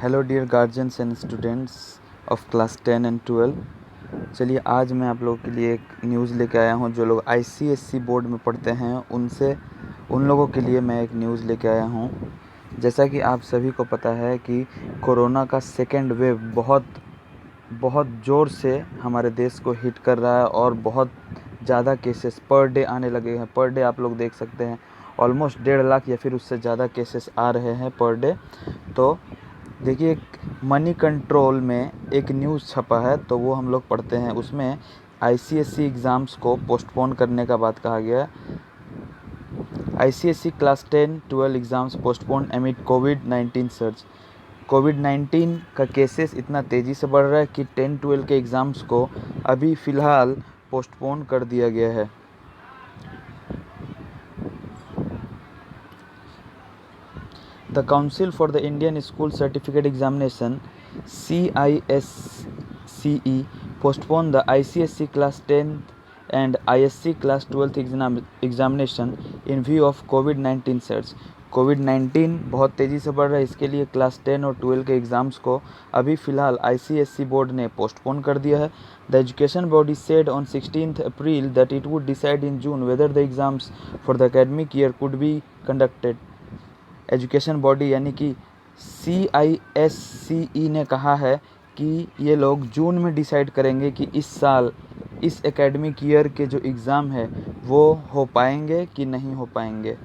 Hello dear guardians and students of class 10 and 12। चलिए आज मैं आप लोगों के लिए एक न्यूज़ लेके आया हूँ। जो लोग आईसीएसई बोर्ड में पढ़ते हैं उन लोगों के लिए मैं एक न्यूज़ लेके आया हूँ। जैसा कि आप सभी को पता है कि कोरोना का सेकेंड वेव बहुत ज़ोर से हमारे देश को हिट कर रहा है और बहुत ज़्यादा केसेस पर डे आने लगे हैं। पर डे आप लोग देख सकते हैं ऑलमोस्ट 1.5 लाख या फिर उससे ज़्यादा केसेस आ रहे हैं पर डे। तो देखिए, एक मनी कंट्रोल में एक न्यूज़ छपा है तो वो हम लोग पढ़ते हैं। उसमें आईसीएसई एग्ज़ाम्स को पोस्टपोन करने का बात कहा गया है। ICSE class 10-12 exams postpone amid कोविड-19 सर्ज। कोविड-19 का केसेस इतना तेज़ी से बढ़ रहा है कि 10-12 के एग्ज़ाम्स को अभी फ़िलहाल पोस्टपोन कर दिया गया है। The Council for the Indian School Certificate Examination (CISCE) postponed the ICSE Class 10th and ISC Class 12th examination in view of COVID-19 surge। कोविड-19 बहुत तेज़ी से बढ़ रहा है, इसके लिए क्लास 10 और 12 के एग्ज़ाम्स को अभी फ़िलहाल आईसीएसई बोर्ड ने पोस्टपोन कर दिया है। The education body said on 16 April that it would decide in June whether the exams for the academic year could be conducted. Education body यानी कि CISCE ने कहा है कि ये लोग जून में डिसाइड करेंगे कि इस साल इस एकेडमिक ईयर के जो एग्ज़ाम है वो हो पाएंगे कि नहीं हो पाएंगे।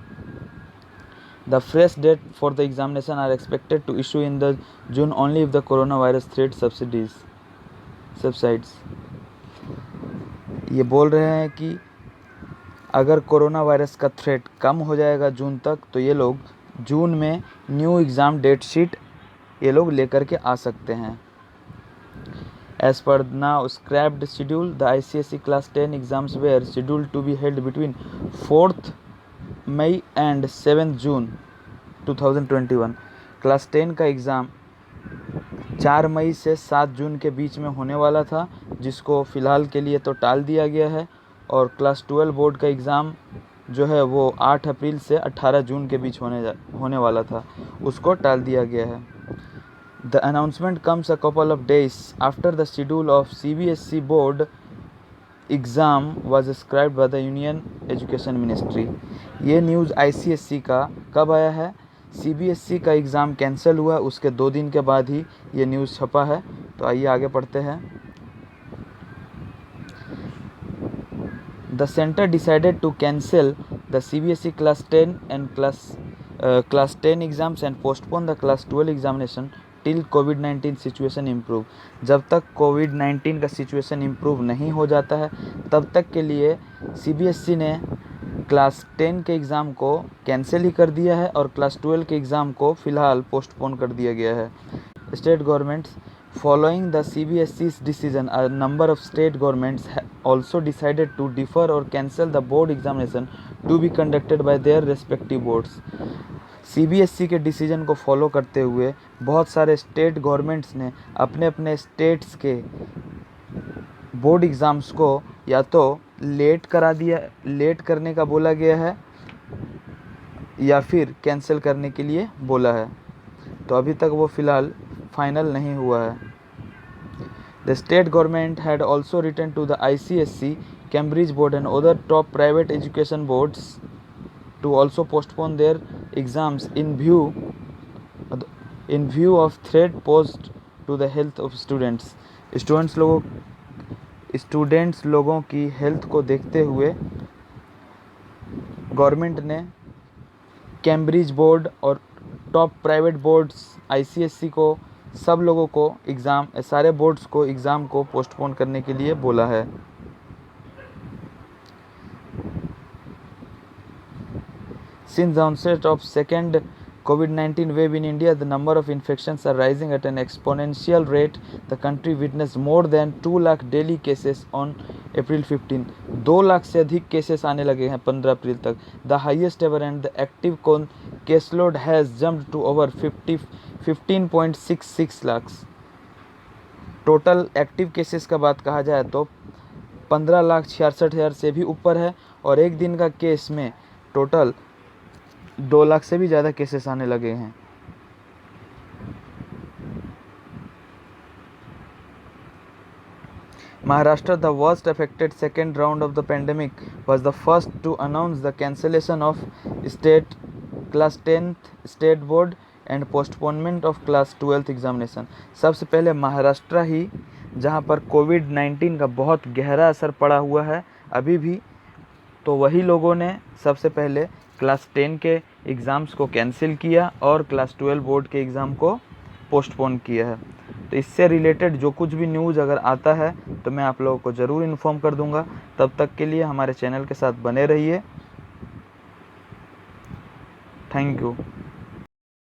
The fresh date for the examination are expected to issue in the June only if the coronavirus threat subsides. ये बोल रहे हैं कि अगर कोरोना वायरस का थ्रेट कम हो जाएगा जून तक तो ये लोग जून में न्यू एग्ज़ाम डेट शीट ये लोग लेकर के आ सकते हैं। As per now scrapped schedule the ICSE class 10 exams were scheduled to be held between 4th May and 7th June 2021। Class 10 का एग्ज़ाम 4 मई से 7 जून के बीच में होने वाला था, जिसको फ़िलहाल के लिए तो टाल दिया गया है। और क्लास 12 बोर्ड का एग्ज़ाम जो है वो 8 अप्रैल से 18 जून के बीच होने वाला था, उसको टाल दिया गया है। The announcement comes a couple of days after the schedule of CBSE board exam was scribed by the union education ministry. ये न्यूज़ ICSE का कब आया है? CBSE का एग्ज़ाम कैंसिल हुआ, उसके 2 दिन के बाद ही ये न्यूज़ छपा है। तो आइए आगे पढ़ते हैं। The center decided to cancel the CBSE class 10 and class 10 exams and postpone the class 12 examination till COVID-19 situation improve। जब तक COVID-19 का सिचुएशन इम्प्रूव नहीं हो जाता है तब तक के लिए CBSE ने क्लास 10 के एग्ज़ाम को कैंसिल ही कर दिया है और क्लास 12 के एग्ज़ाम को फ़िलहाल पोस्टपोन कर दिया गया है। State governments Following the CBSE's decision, a number of state governments also decided to defer or cancel the board examination to be conducted by their respective boards। CBSE के decision को follow करते हुए बहुत सारे स्टेट गवर्नमेंट्स ने अपने अपने states के बोर्ड एग्ज़ाम्स को या तो लेट करने का बोला गया है या फिर कैंसिल करने के लिए बोला है। तो अभी तक वो फ़िलहाल फाइनल नहीं हुआ है। The state government had also written to the ICSE, Cambridge Board and other top private education boards to also postpone their exams in view of threat posed to the health of students। Students लोगों की health को देखते हुए government ने Cambridge board और top private boards ICSE को सब लोगों को सारे बोर्ड्स को एग्ज़ाम को पोस्टपोन करने के लिए बोला है। Since the onset of second COVID-19 wave in India, the number of infections are rising at an exponential rate. The country witnessed more than 2 lakh daily cases on April 15। 2 lakh से अधिक cases आने लगे हैं 15 अप्रैल तक। The highest ever and the active caseload has jumped to over 15.66 lakhs। Total active cases का बात कहा जाए तो 15,66,000 से भी ऊपर है और एक दिन का केस में टोटल 2 लाख से भी ज़्यादा केसेस आने लगे हैं। Maharashtra, the worst affected second round of the pandemic, was the first to announce the cancellation of state class 10th state board and postponement of class 12th examination. सबसे पहले महाराष्ट्र ही, जहां पर कोविड-19 का बहुत गहरा असर पड़ा हुआ है अभी भी, तो वही लोगों ने सबसे पहले क्लास 10 के एग्ज़ाम्स को कैंसिल किया और क्लास 12 बोर्ड के एग्ज़ाम को पोस्टपोन किया है। तो इससे रिलेटेड जो कुछ भी न्यूज़ अगर आता है तो मैं आप लोगों को ज़रूर इन्फॉर्म कर दूंगा। तब तक के लिए हमारे चैनल के साथ बने रहिए। Thank you.